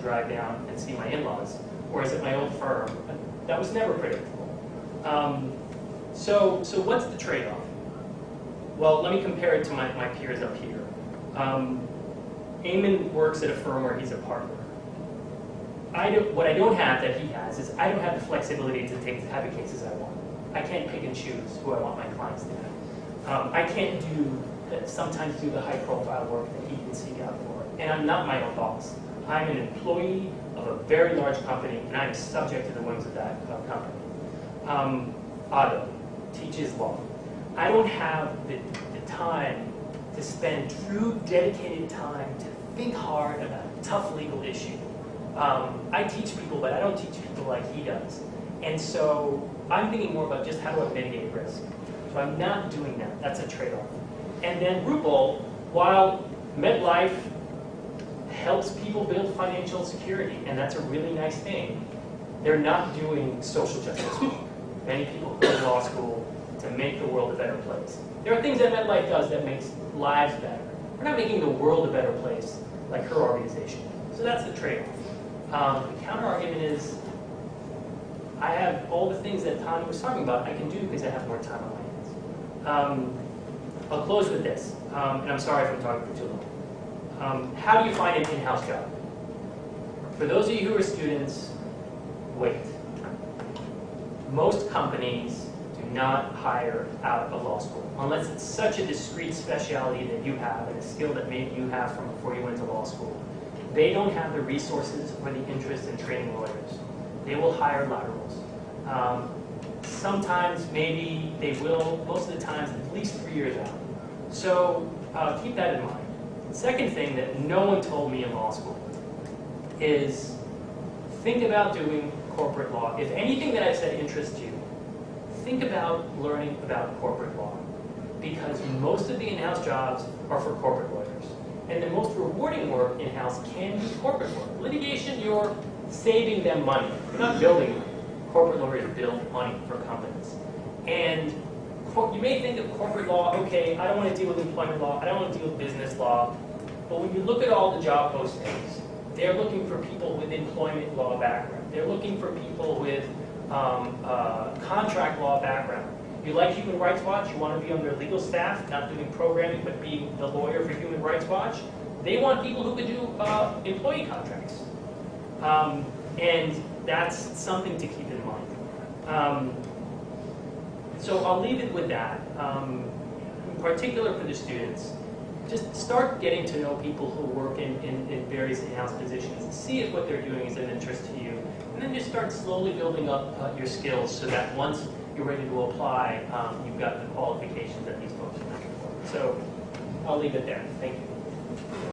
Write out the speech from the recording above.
drive down and see my in-laws? Or is it my old firm? That was never predictable. So what's the trade-off? Well, let me compare it to my peers up here. Eamon works at a firm where he's a partner. What I don't have that he has is I don't have the flexibility to take the type of cases I want. I can't pick and choose who I want my clients to have. I can't sometimes do the high-profile work that he can seek out for. And I'm not my own boss. I'm an employee of a very large company, and I'm subject to the whims of that company. Otto teaches law. I don't have the time to spend true dedicated time to think hard about a tough legal issue. I teach people, but I don't teach people like he does. And so I'm thinking more about just how do I mitigate risk. So I'm not doing that. That's a trade-off. And then Rupal, while MetLife helps people build financial security, and that's a really nice thing, they're not doing social justice. Many people go to law school to make the world a better place. There are things that MetLife does that makes lives better. We're not making the world a better place like her organization. So that's the trade-off. The counter-argument is, I have all the things that Tanya was talking about I can do because I have more time on my hands. I'll close with this, and I'm sorry if I'm talking for too long. How do you find an in-house job? For those of you who are students, wait. Most companies do not hire out of law school, unless it's such a discrete specialty that you have and a skill that maybe you have from before you went to law school. They don't have the resources or the interest in training lawyers. They will hire laterals. Sometimes, maybe they will, most of the times, at least 3 years out. So keep that in mind. Second thing that no one told me in law school is think about doing corporate law. If anything that I've said interests you, think about learning about corporate law. Because most of the in-house jobs are for corporate lawyers. And the most rewarding work in-house can be corporate work. Litigation, you're saving them money. You're not building money. Corporate lawyers build money for companies. And you may think of corporate law, okay, I don't want to deal with employment law, I don't want to deal with business law. But when you look at all the job postings, they're looking for people with employment law background. They're looking for people with contract law background. You like Human Rights Watch, you want to be on their legal staff, not doing programming, but being the lawyer for Human Rights Watch. They want people who can do employee contracts. And that's something to keep in mind. So I'll leave it with that. In particular for the students, just start getting to know people who work in various in-house positions. See if what they're doing is of interest to you. And then just start slowly building up your skills so that once you're ready to apply, you've got the qualifications that these folks are looking for. So I'll leave it there. Thank you.